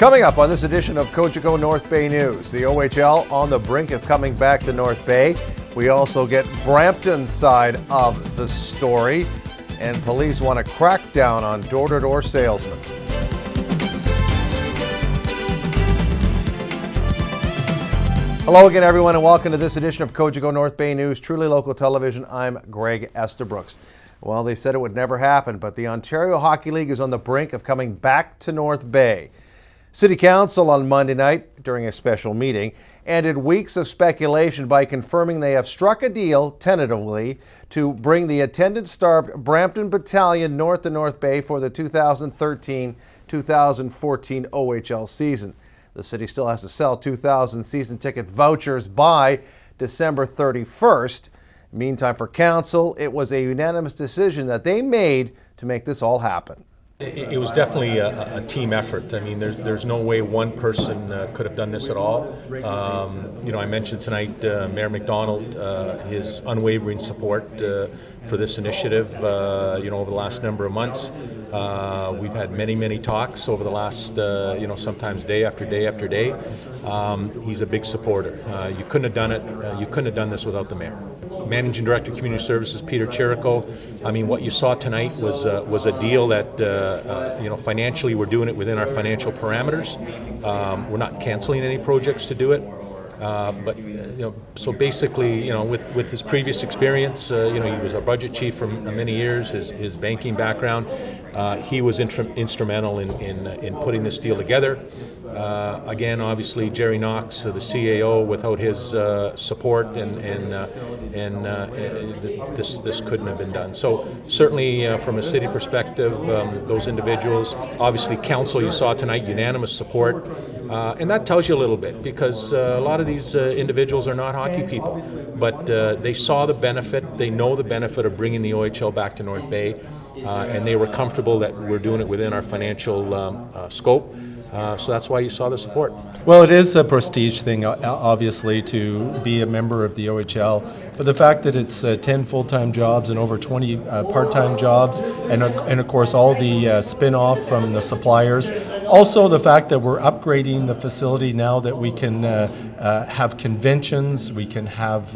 Coming up on this edition of Cogeco North Bay News, the OHL on the brink of coming back to North Bay. We also get Brampton's side of the story, and police want to crack down on door-to-door salesmen. Hello again, everyone, and welcome to this edition of Cogeco North Bay News, truly local television. I'm Greg Estabrooks. Well, they said it would never happen, but the Ontario Hockey League is on the brink of coming back to North Bay. City Council on Monday night, during a special meeting, ended weeks of speculation by confirming they have struck a deal, tentatively, to bring the attendance-starved Brampton Battalion north to North Bay for the 2013-2014 OHL season. The city still has to sell 2,000 season ticket vouchers by December 31st. Meantime, for Council, it was a unanimous decision that they made to make this all happen. It was definitely a team effort. I mean, there's no way one person could have done this at all. I mentioned tonight Mayor McDonald, his unwavering support for this initiative, over the last number of months. We've had many talks over the last, sometimes day after day after day. He's a big supporter. You couldn't have done it. You couldn't have done this without the mayor. Managing Director of Community Services, Peter Chirico. I mean, what you saw tonight was a deal that, financially we're doing it within our financial parameters. We're not canceling any projects to do it. So basically, with his previous experience, he was a budget chief for many years, his banking background, he was instrumental in putting this deal together. Again, obviously, Jerry Knox, the CAO, without his support, this couldn't have been done. So certainly, from a city perspective, those individuals, obviously, council you saw tonight, unanimous support, and that tells you a little bit because a lot of these individuals are not hockey people, but they saw the benefit, they know the benefit of bringing the OHL back to North Bay. And they were comfortable that we're doing it within our financial scope. So that's why you saw the support. Well, it is a prestige thing, obviously, to be a member of the OHL. But the fact that it's 10 full-time jobs and over 20 part-time jobs, and of course all the spin-off from the suppliers. Also the fact that we're upgrading the facility now that we can have conventions, we can have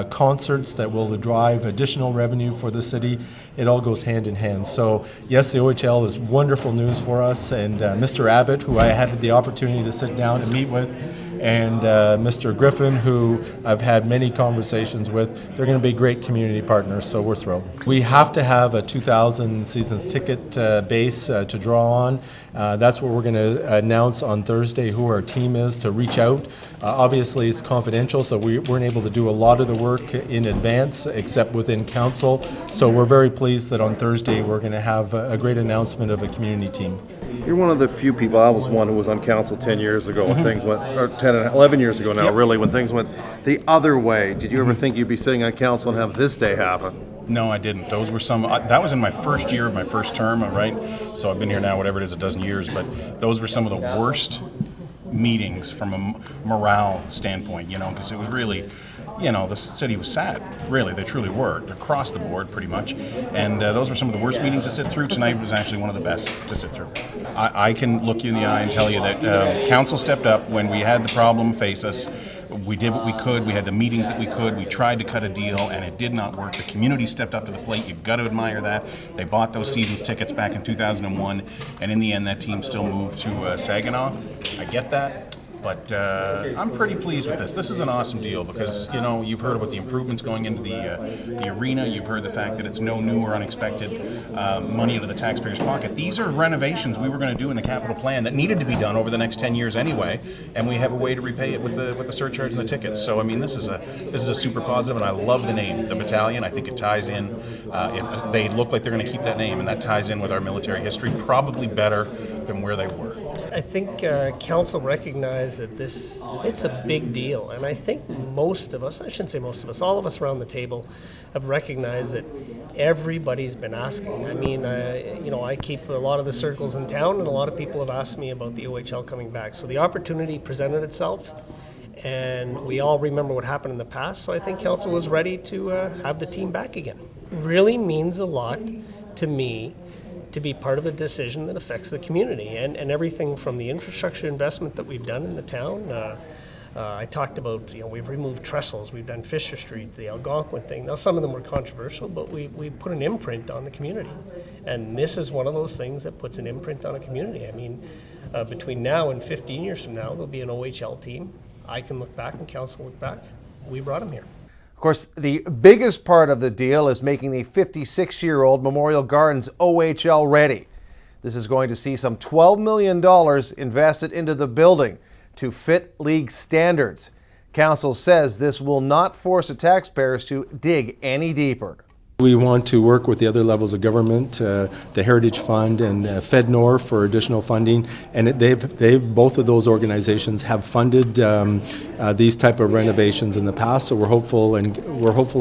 concerts that will drive additional revenue for the city. It all goes hand in hand. So yes, the OHL is wonderful news for us, and Mr. Abbott, who I had the opportunity to sit down and meet with, and Mr. Griffin, who I've had many conversations with, they're going to be great community partners, so we're thrilled. We have to have a 2,000 seasons ticket base to draw on. That's what we're going to announce on Thursday, who our team is to reach out. Obviously, it's confidential, so we weren't able to do a lot of the work in advance, except within council. So we're very pleased that on Thursday we're going to have a great announcement of a community team. You're one of the few people, I was one who was on council 10 years ago when things went, or 10 and 11 years ago now, really, when things went the other way. Did you ever think you'd be sitting on council and have this day happen? No, I didn't. Those were that was in my first year of my first term, right? So I've been here now, whatever it is, a dozen years, but those were some of the worst meetings from a morale standpoint, because it was really, the city was sad, really, they truly were, across the board pretty much, and those were some of the worst meetings to sit through. Tonight was actually one of the best to sit through. I can look you in the eye and tell you that council stepped up when we had the problem face us. We did what we could. We had the meetings that we could. We tried to cut a deal, and it did not work. The community stepped up to the plate. You've got to admire that. They bought those seasons tickets back in 2001, and in the end, that team still moved to Saginaw. I get that. But I'm pretty pleased with this. This is an awesome deal because, you've heard about the improvements going into the arena. You've heard the fact that it's no new or unexpected money out of the taxpayer's pocket. These are renovations we were going to do in the capital plan that needed to be done over the next 10 years anyway, and we have a way to repay it with the surcharge and the tickets. So, I mean, this is a super positive, and I love the name, the battalion. I think it ties in. If they look like they're going to keep that name, and that ties in with our military history, probably better than where they were. I think council recognized that it's a big deal, and I think most of us, I shouldn't say most of us, all of us around the table have recognized that everybody's been asking. I mean, I keep a lot of the circles in town, and a lot of people have asked me about the OHL coming back. So the opportunity presented itself, and we all remember what happened in the past, so I think council was ready to have the team back again. It really means a lot to me to be part of a decision that affects the community, and everything from the infrastructure investment that we've done in the town. I talked about, we've removed trestles, we've done Fisher Street, the Algonquin thing. Now, some of them were controversial, but we put an imprint on the community. And this is one of those things that puts an imprint on a community. I mean, between now and 15 years from now, there'll be an OHL team. I can look back and council look back. We brought them here. Of course, the biggest part of the deal is making the 56-year-old Memorial Gardens OHL ready. This is going to see some $12 million invested into the building to fit league standards. Council says this will not force the taxpayers to dig any deeper. We want to work with the other levels of government, the Heritage Fund and FedNor for additional funding, and they've both of those organizations have funded these type of renovations in the past. So we're hopeful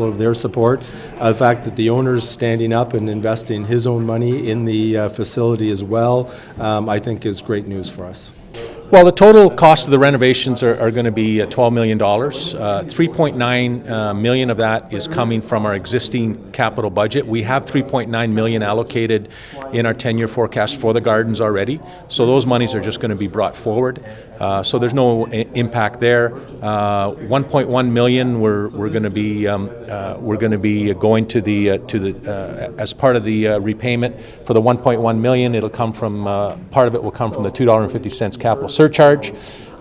of their support. The fact that the owner's standing up and investing his own money in the facility as well, I think is great news for us. Well, the total cost of the renovations are going to be $12 million. $3.9 million of that is coming from our existing capital budget. We have $3.9 million allocated in our 10-year forecast for the gardens already. So those monies are just going to be brought forward. So there's no impact there. $1.1 million we're going to be going to the as part of the repayment for the $1.1 million. It'll come from part of it will come from the $2.50 capital surcharge.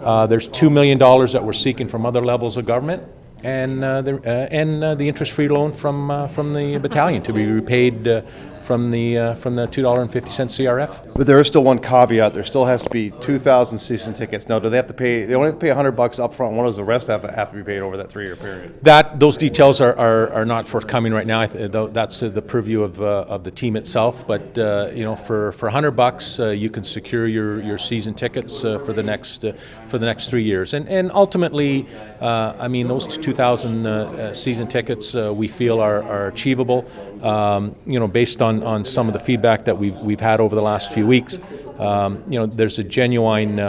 There's $2 million that we're seeking from other levels of government, and the interest-free loan from the battalion to be repaid from the $2.50 CRF. But there is still one caveat. There still has to be 2,000 season tickets. Now, do they have to pay? They only have to pay $100 up front. What does the rest have to be paid over that 3-year period? Those details are not forthcoming right now. That's the purview of the team itself. But for $100, you can secure your season tickets for the next 3 years. And ultimately, those 2,000 season tickets we feel are achievable. Based on some of the feedback that we've had over the last few weeks. There's a genuine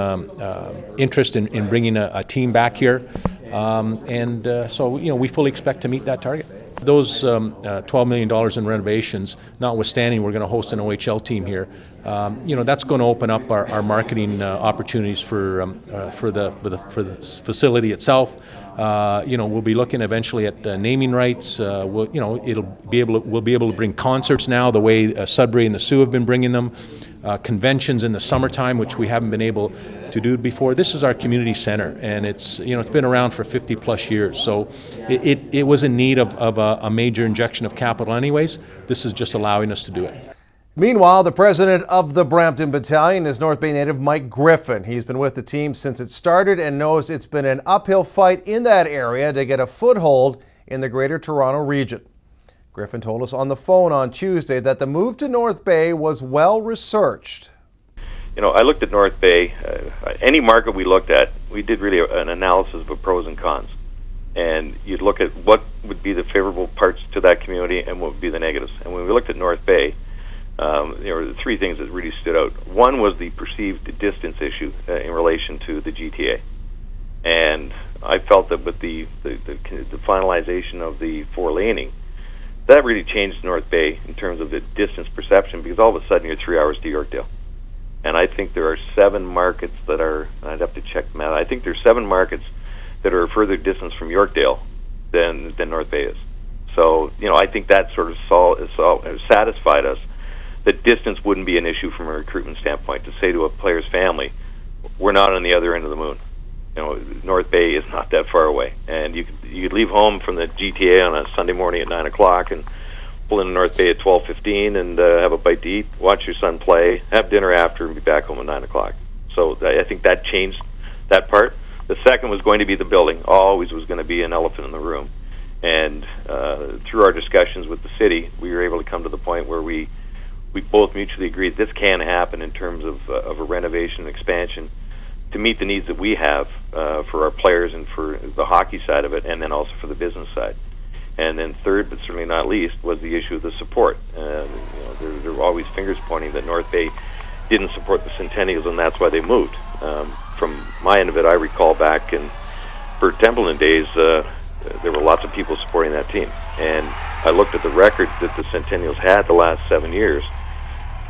interest in bringing a team back here, so we fully expect to meet that target. Those $12 million in renovations, notwithstanding, we're going to host an OHL team here. That's going to open up our marketing opportunities for the facility itself. We'll be looking eventually at naming rights. We'll be able to bring concerts now the way Sudbury and the Sioux have been bringing them. Conventions in the summertime, which we haven't been able to do before. This is our community center, and it's been around for 50 plus years. So it was in need of a major injection of capital anyways. This is just allowing us to do it. Meanwhile, the president of the Brampton Battalion is North Bay native Mike Griffin. He's been with the team since it started and knows it's been an uphill fight in that area to get a foothold in the Greater Toronto region. Griffin told us on the phone on Tuesday that the move to North Bay was well researched. I looked at North Bay. Any market we looked at, we did really an analysis of the pros and cons. And you'd look at what would be the favorable parts to that community and what would be the negatives. And when we looked at North Bay, there were 3 things that really stood out. One was the perceived distance issue in relation to the GTA. And I felt that with the finalization of the 4-laning, that really changed North Bay in terms of the distance perception, because all of a sudden you're 3 hours to Yorkdale. And I think there are 7 markets that are, I'd have to check them out, I think there's 7 markets that are a further distance from Yorkdale than North Bay is. So, I think that sort of satisfied us that distance wouldn't be an issue from a recruitment standpoint, to say to a player's family, we're not on the other end of the moon. North Bay is not that far away. And you could leave home from the GTA on a Sunday morning at 9 o'clock and pull into North Bay at 12:15 and have a bite to eat, watch your son play, have dinner after, and be back home at 9 o'clock. So I think that changed that part. The second was going to be the building. Always was going to be an elephant in the room. And through our discussions with the city, we were able to come to the point where we both mutually agreed this can happen in terms of a renovation and expansion to meet the needs that we have for our players and for the hockey side of it, and then also for the business side. And then third, but certainly not least, was the issue of the support. There were always fingers pointing that North Bay didn't support the Centennials, and that's why they moved. From my end of it, I recall back in Bert Templeton days, there were lots of people supporting that team. And I looked at the record that the Centennials had the last 7 years.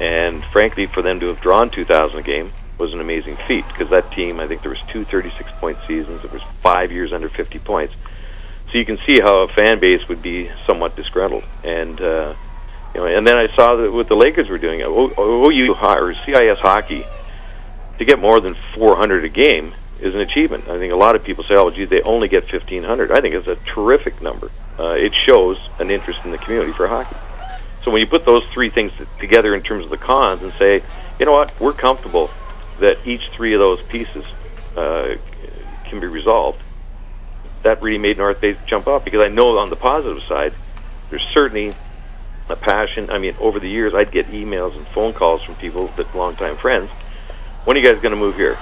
And frankly, for them to have drawn 2,000 a game was an amazing feat, because that team, I think there was 2 36-point seasons. There was 5 years under 50 points. So you can see how a fan base would be somewhat disgruntled. And and then I saw that what the Lakers were doing. OU or CIS hockey, to get more than 400 a game is an achievement. I think a lot of people say, "Oh, gee, they only get 1,500." I think it's a terrific number. It shows an interest in the community for hockey. So when you put those three things together in terms of the cons and say, you know what, we're comfortable that each three of those pieces can be resolved, that really made North Bay jump up, because I know on the positive side, there's certainly a passion. I mean, over the years, I'd get emails and phone calls from people, that longtime friends. When are you guys going to move here?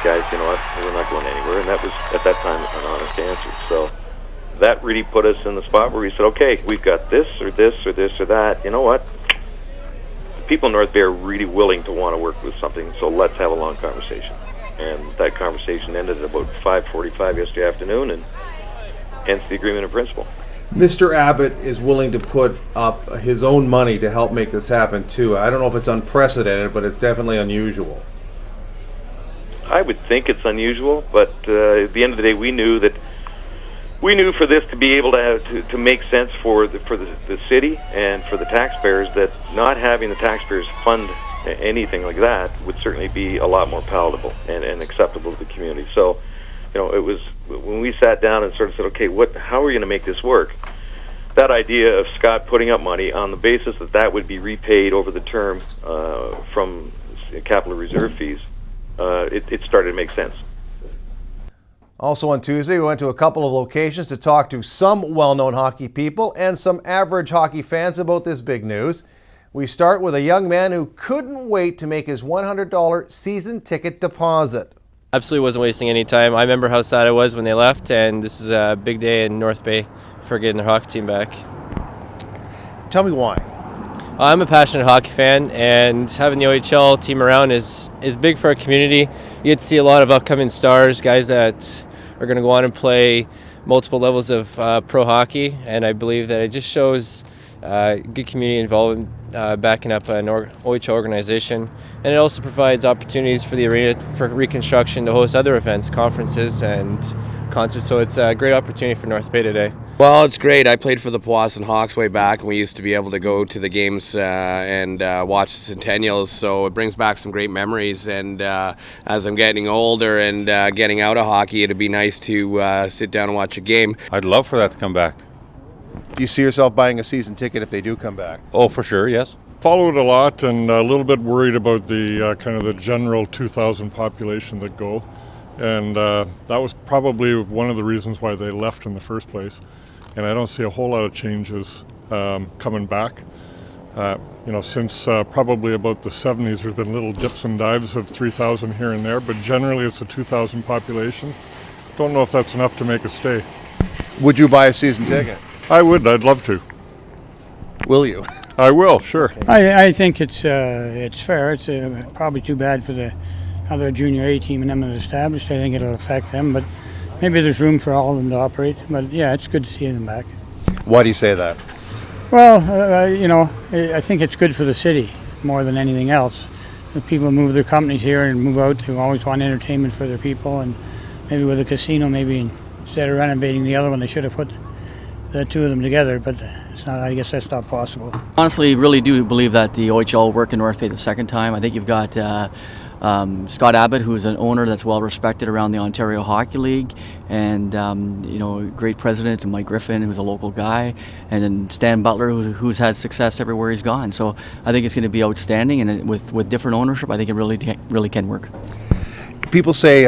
Guys, you know what, we're not going anywhere. And that was, at that time, an honest answer. So that really put us in the spot where we said, okay, we've got this or this or this or that. You know what? People in North Bay are really willing to want to work with something, so let's have a long conversation. And that conversation ended at about 5:45 yesterday afternoon, and hence the agreement in principle. Mr. Abbott is willing to put up his own money to help make this happen too. I don't know if it's unprecedented, but it's definitely unusual. I would think it's unusual, but at the end of the day, we knew for this to be able to make sense for the city and for the taxpayers, that not having the taxpayers fund anything like that would certainly be a lot more palatable and acceptable to the community. So, it was when we sat down and sort of said, okay, how are we going to make this work? That idea of Scott putting up money on the basis that would be repaid over the term from capital reserve fees, it started to make sense. Also on Tuesday, we went to a couple of locations to talk to some well-known hockey people and some average hockey fans about this big news. We start with a young man who couldn't wait to make his $100 season ticket deposit. Absolutely wasn't wasting any time. I remember how sad I was when they left, and this is a big day in North Bay for getting their hockey team back. Tell me why. I'm a passionate hockey fan, and having the OHL team around is big for our community. You get to see a lot of upcoming stars, guys that are going to go on and play multiple levels of pro hockey, and I believe that it just shows good community involvement backing up an OHL organization, and it also provides opportunities for the arena for reconstruction to host other events, conferences and concerts, so it's a great opportunity for North Bay today. Well, it's great. I played for the Powassan Hawks way back, and we used to be able to go to the games and watch the Centennials, so it brings back some great memories. And as I'm getting older and getting out of hockey, it'd be nice to sit down and watch a game. I'd love for that to come back. Do you see yourself buying a season ticket if they do come back? Oh, for sure, yes. Followed a lot, and a little bit worried about the kind of the general 2,000 population that go. And that was probably one of the reasons why they left in the first place. And I don't see a whole lot of changes coming back. Since probably about the 70s, there's been little dips and dives of 3,000 here and there, but generally it's a 2,000 population. Don't know if that's enough to make a stay. Would you buy a season ticket? I would. I'd love to. Will you? I will, sure. I think it's fair. It's probably too bad for the other junior A team and them that are established. I think it'll affect them, but maybe there's room for all of them to operate. But yeah, it's good to see them back. Why do you say that? Well, I think it's good for the city more than anything else. The people move their companies here and move out who always want entertainment for their people, and maybe with a casino, maybe instead of renovating the other one, they should have put the two of them together, but it's not. I guess that's not possible. Honestly, really do believe that the OHL will work in North Bay the second time. I think you've got Scott Abbott, who's an owner that's well respected around the Ontario Hockey League, and great president, and Mike Griffin, who's a local guy, and then Stan Butler, who's had success everywhere he's gone. So I think it's going to be outstanding, and with different ownership, I think it really can work. People say,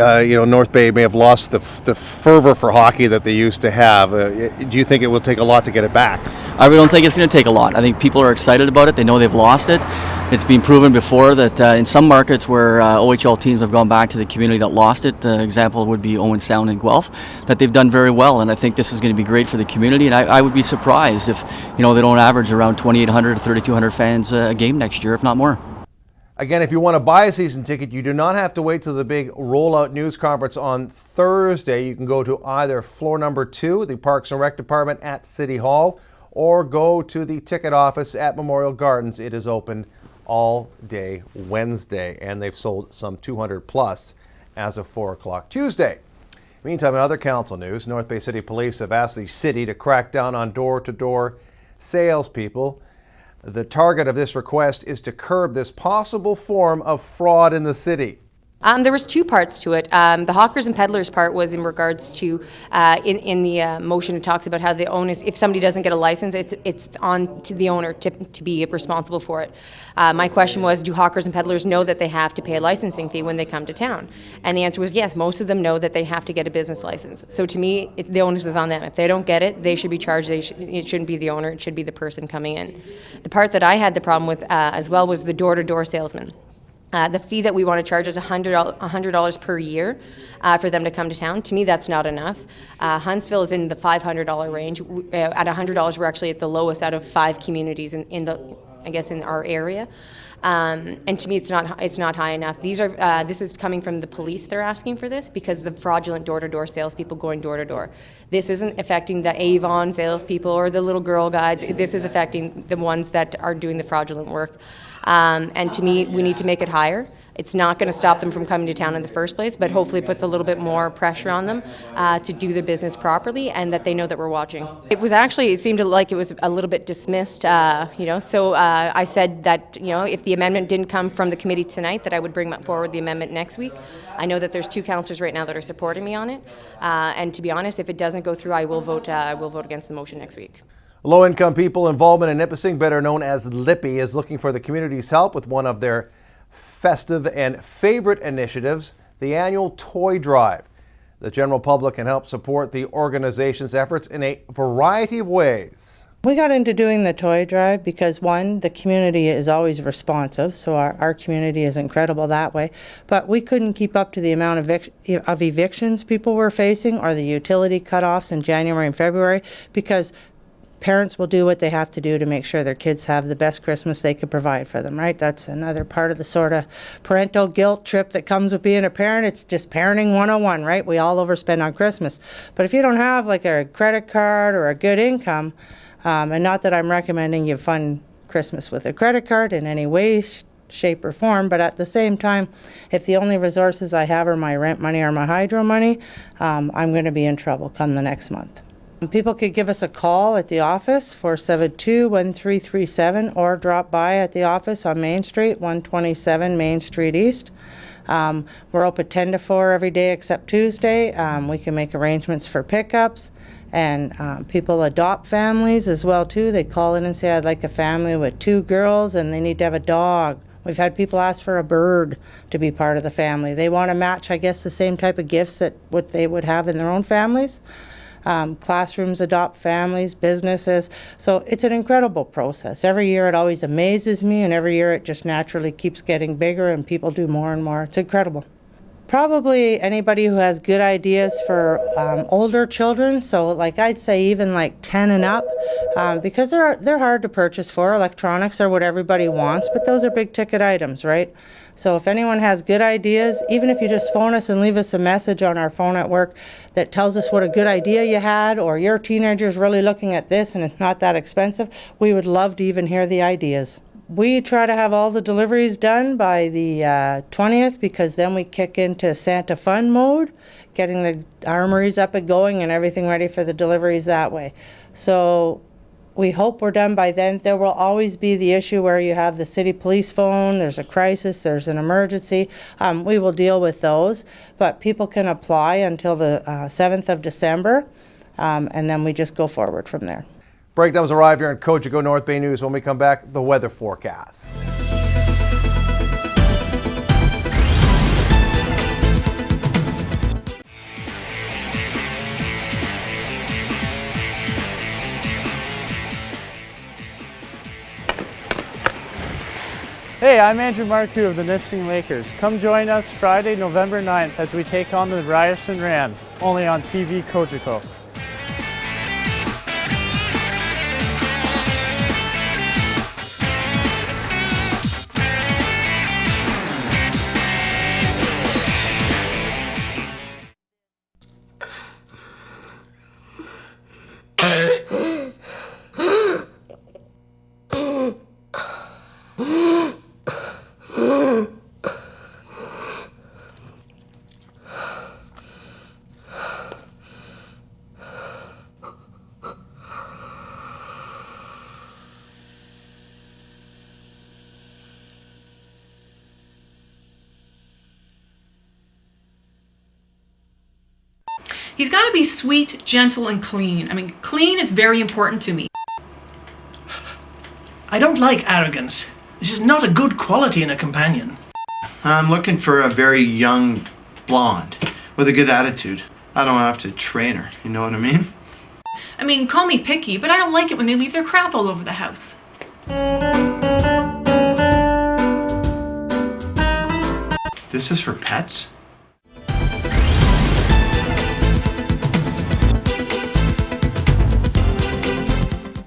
North Bay may have lost the fervor for hockey that they used to have. Do you think it will take a lot to get it back? I really don't think it's going to take a lot. I think people are excited about it. They know they've lost it. It's been proven before that in some markets where OHL teams have gone back to the community that lost it, the example would be Owen Sound and Guelph, that they've done very well. And I think this is going to be great for the community. And I would be surprised if they don't average around 2,800 to 3,200 fans a game next year, if not more. Again, if you want to buy a season ticket, you do not have to wait till the big rollout news conference on Thursday. You can go to either floor number 2, the Parks and Rec Department at City Hall, or go to the ticket office at Memorial Gardens. It is open all day Wednesday, and they've sold some 200 plus as of 4 o'clock Tuesday. Meantime, in other council news, North Bay City Police have asked the city to crack down on door-to-door salespeople. The target of this request is to curb this possible form of fraud in the city. There was two parts to it. The hawkers and peddlers part was in regards to, in the motion, it talks about how the onus, if somebody doesn't get a license, it's on to the owner to be responsible for it. My question was, do hawkers and peddlers know that they have to pay a licensing fee when they come to town? And the answer was yes, most of them know that they have to get a business license. So to me, the onus is on them. If they don't get it, they should be charged. It shouldn't be the owner, it should be the person coming in. The part that I had the problem with as well was the door-to-door salesman. The fee that we want to charge is $100 per year for them to come to town. To me, that's not enough. Huntsville is in the $500 range. At $100, we're actually at the lowest out of 5 communities in our area. And to me, it's not high enough. This is coming from the police. They're asking for this because the fraudulent door-to-door salespeople going door-to-door. This isn't affecting the Avon salespeople or the little girl guides. This is affecting the ones that are doing the fraudulent work. And to me, we need to make it higher. It's not going to stop them from coming to town in the first place, but hopefully it puts a little bit more pressure on them to do their business properly and that they know that we're watching. It seemed like it was a little bit dismissed, so I said that, if the amendment didn't come from the committee tonight, that I would bring forward the amendment next week. I know that there's 2 councillors right now that are supporting me on it, and to be honest, if it doesn't go through, I will vote against the motion next week. Low-income people involvement in Nipissing, better known as Lippy, is looking for the community's help with one of their festive and favorite initiatives, the annual toy drive. The general public can help support the organization's efforts in a variety of ways. We got into doing the toy drive because, one, the community is always responsive, so our community is incredible that way, but we couldn't keep up to the amount of evictions people were facing or the utility cutoffs in January and February, because parents will do what they have to do to make sure their kids have the best Christmas they could provide for them, right? That's another part of the sort of parental guilt trip that comes with being a parent. It's just parenting 101, right? We all overspend on Christmas. But if you don't have like a credit card or a good income, and not that I'm recommending you fund Christmas with a credit card in any way, shape, or form, but at the same time, if the only resources I have are my rent money or my hydro money, I'm going to be in trouble come the next month. People could give us a call at the office, 472-1337, or drop by at the office on Main Street, 127 Main Street East. We're open 10 to 4 every day except Tuesday. We can make arrangements for pickups, and people adopt families as well too. They call in and say, I'd like a family with 2 girls and they need to have a dog. We've had people ask for a bird to be part of the family. They want to match, I guess, the same type of gifts that what they would have in their own families. Classrooms adopt families, businesses. So it's an incredible process. Every year it always amazes me, and every year it just naturally keeps getting bigger and people do more and more. It's incredible. Probably anybody who has good ideas for older children, so like I'd say even like 10 and up, because they're hard to purchase for. Electronics are what everybody wants, but those are big ticket items, right? So if anyone has good ideas, even if you just phone us and leave us a message on our phone at work that tells us what a good idea you had, or your teenager's really looking at this and it's not that expensive, we would love to even hear the ideas. We try to have all the deliveries done by the 20th, because then we kick into Santa Fun mode, getting the armories up and going and everything ready for the deliveries that way. So we hope we're done by then. There will always be the issue where you have the city police phone, there's a crisis, there's an emergency. We will deal with those, but people can apply until the 7th of December, and then we just go forward from there. Breakdowns arrive here in Cogeco North Bay News. When we come back, the weather forecast. Hey, I'm Andrew Marcoux of the Nipissing Lakers. Come join us Friday, November 9th as we take on the Ryerson Rams, only on TV Cogeco. He's got to be sweet, gentle, and clean. I mean, clean is very important to me. I don't like arrogance. This is not a good quality in a companion. I'm looking for a very young blonde with a good attitude. I don't have to train her, you know what I mean? I mean, call me picky, but I don't like it when they leave their crap all over the house. This is for pets?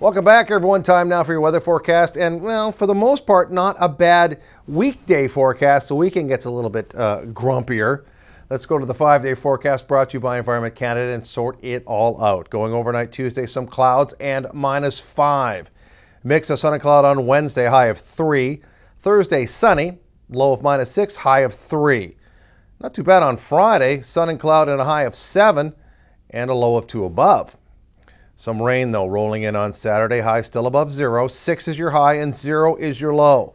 Welcome back, everyone. Time now for your weather forecast. And, well, for the most part, not a bad weekday forecast. The weekend gets a little bit grumpier. Let's go to the 5-day forecast brought to you by Environment Canada and sort it all out. Going overnight Tuesday, some clouds and -5. Mix of sun and cloud on Wednesday, high of 3. Thursday, sunny, low of -6, high of 3. Not too bad on Friday, sun and cloud and a high of 7 and a low of 2 above. Some rain, though, rolling in on Saturday, high still above 0. 6 is your high and 0 is your low.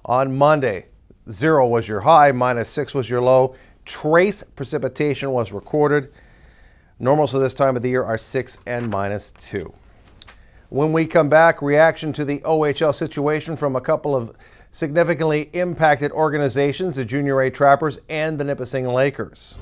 On Monday, 0 was your high, -6 was your low. Trace precipitation was recorded. Normals for this time of the year are 6 and -2. When we come back, reaction to the OHL situation from a couple of significantly impacted organizations, the Junior A Trappers and the Nipissing Lakers.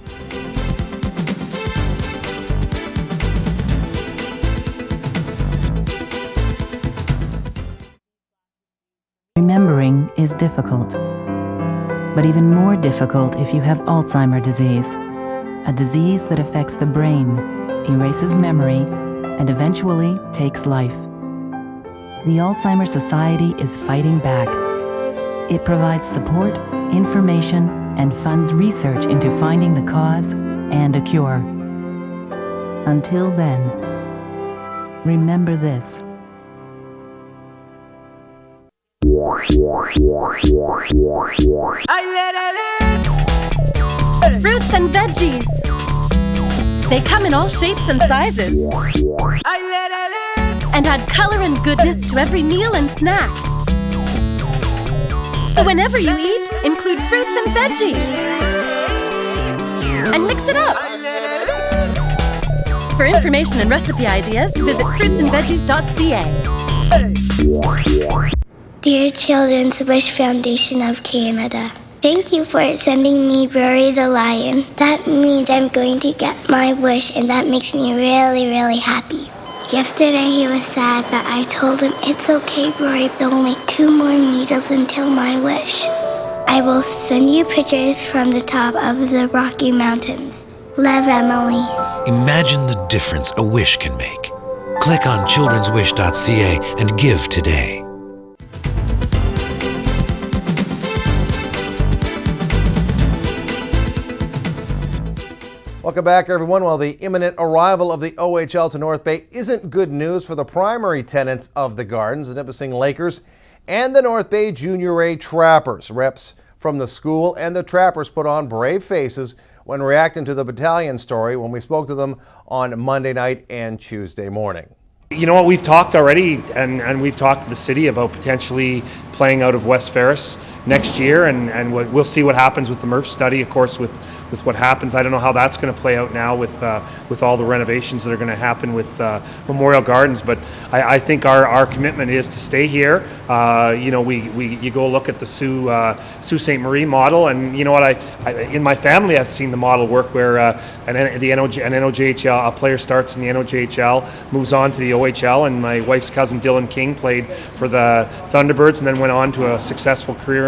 Remembering is difficult, but even more difficult if you have Alzheimer's disease, a disease that affects the brain, erases memory, and eventually takes life. The Alzheimer's Society is fighting back. It provides support, information, and funds research into finding the cause and a cure. Until then, remember this. Fruits and veggies. They come in all shapes and sizes. And add color and goodness to every meal and snack. So whenever you eat, include fruits and veggies. And mix it up. For information and recipe ideas, visit fruitsandveggies.ca. Dear Children's Wish Foundation of Canada, thank you for sending me Rory the Lion. That means I'm going to get my wish, and that makes me really, really happy. Yesterday he was sad, but I told him it's okay, Rory, there are only 2 more needles until my wish. I will send you pictures from the top of the Rocky Mountains. Love, Emily. Imagine the difference a wish can make. Click on childrenswish.ca and give today. Welcome back, everyone. Well, the imminent arrival of the OHL to North Bay isn't good news for the primary tenants of the Gardens, the Nipissing Lakers and the North Bay Junior A Trappers. Reps from the school and the Trappers put on brave faces when reacting to the battalion story when we spoke to them on Monday night and Tuesday morning. You know what, we've talked already, and we've talked to the city about potentially playing out of West Ferris next year, and we'll see what happens with the MRF study, of course, with what happens. I don't know how that's going to play out now with all the renovations that are going to happen with Memorial Gardens, but I think our commitment is to stay here. You know, you go look at the Sault Ste. Marie model, and you know what, I in my family I've seen the model work where an NOJHL, a player starts in the NOJHL, moves on to the OHL, and my wife's cousin Dylan King played for the Thunderbirds and then went on to a successful career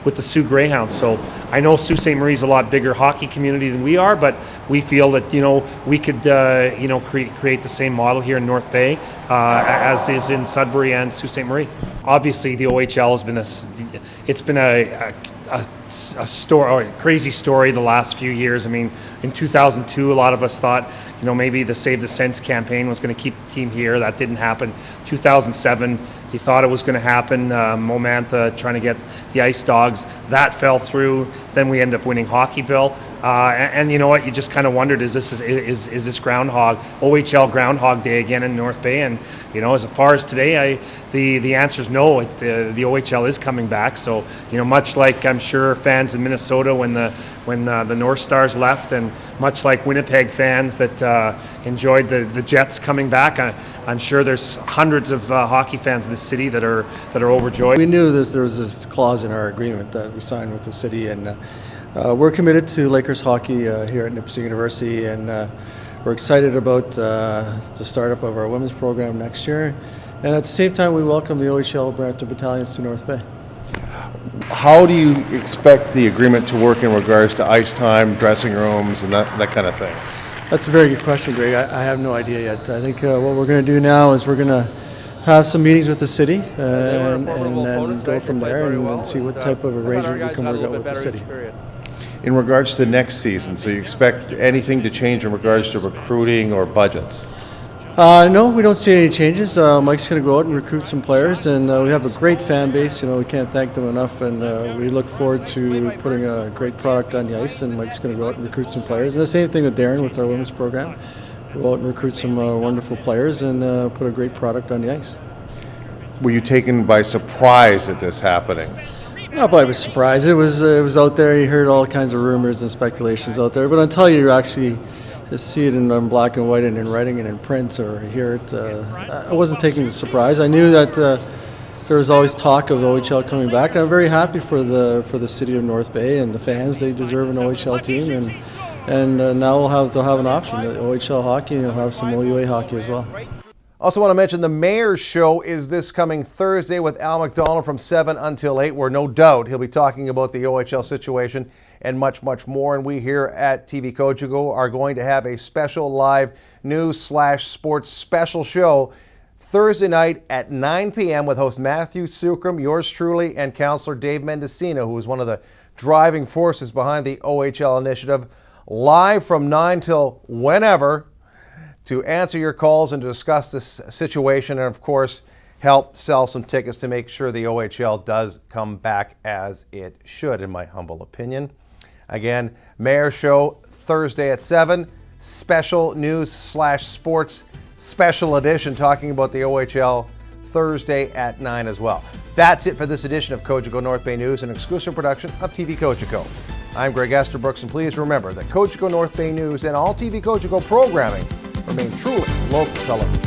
with the Sioux Greyhounds. So I know Sault Ste. Marie's a lot bigger hockey community than we are, but we feel that we could create the same model here in North Bay as is in Sudbury and Sault Ste. Marie. Obviously, the OHL has been a crazy story the last few years. I mean, in 2002, a lot of us thought, maybe the Save the Sens campaign was going to keep the team here. That didn't happen. 2007, he thought it was going to happen. Momantha trying to get the Ice Dogs. That fell through. Then we ended up winning Hockeyville. And you know what? You just kind of wondered, is this OHL Groundhog Day again in North Bay? And as far as today, the answer is no. The OHL is coming back. So much like I'm sure fans in Minnesota when the North Stars left, and much like Winnipeg fans that enjoyed the Jets coming back, I'm sure there's hundreds of hockey fans in the city that are overjoyed. We knew there was this clause in our agreement that we signed with the city, and we're committed to Lakers hockey here at Nipissing University, and we're excited about the startup of our women's program next year. And at the same time, we welcome the OHL Brampton Battalions to North Bay. How do you expect the agreement to work in regards to ice time, dressing rooms, and that kind of thing? That's a very good question, Greg. I have no idea yet. I think what we're going to do now is we're going to have some meetings with the city and then go from there and see what type of arrangement we can work out with the city. In regards to next season, so you expect anything to change in regards to recruiting or budgets? No, we don't see any changes. Mike's going to go out and recruit some players, and we have a great fan base. We can't thank them enough, and we look forward to putting a great product on the ice, and Mike's going to go out and recruit some players. And the same thing with Darren with our women's program. We'll go out and recruit some wonderful players and put a great product on the ice. Were you taken by surprise at this happening? Not by surprise. It was out there. You heard all kinds of rumors and speculations out there, but until you actually see it in black and white and in writing and in print or hear it, I wasn't taking the surprise. I knew that there was always talk of OHL coming back. I'm very happy for the city of North Bay and the fans. They deserve an OHL team, and now they'll have an option, OHL hockey, and they'll have some OUA hockey as well. Also want to mention the Mayor's Show is this coming Thursday with Al McDonald from 7 until 8, where no doubt he'll be talking about the OHL situation and much, much more. And we here at TV Cogeco are going to have a special live news/sports special show Thursday night at 9 p.m. with host Matthew Sucrum, yours truly, and Councillor Dave Mendocino, who is one of the driving forces behind the OHL initiative, live from 9 till whenever, to answer your calls and to discuss this situation and, of course, help sell some tickets to make sure the OHL does come back as it should, in my humble opinion. Again, Mayor's Show Thursday at 7, special news/sports special edition talking about the OHL Thursday at 9 as well. That's it for this edition of Cogeco North Bay News, an exclusive production of TV Cogeco. I'm Greg Esterbrooks, and please remember that Cogeco North Bay News and all TV Cogeco programming remain truly local television.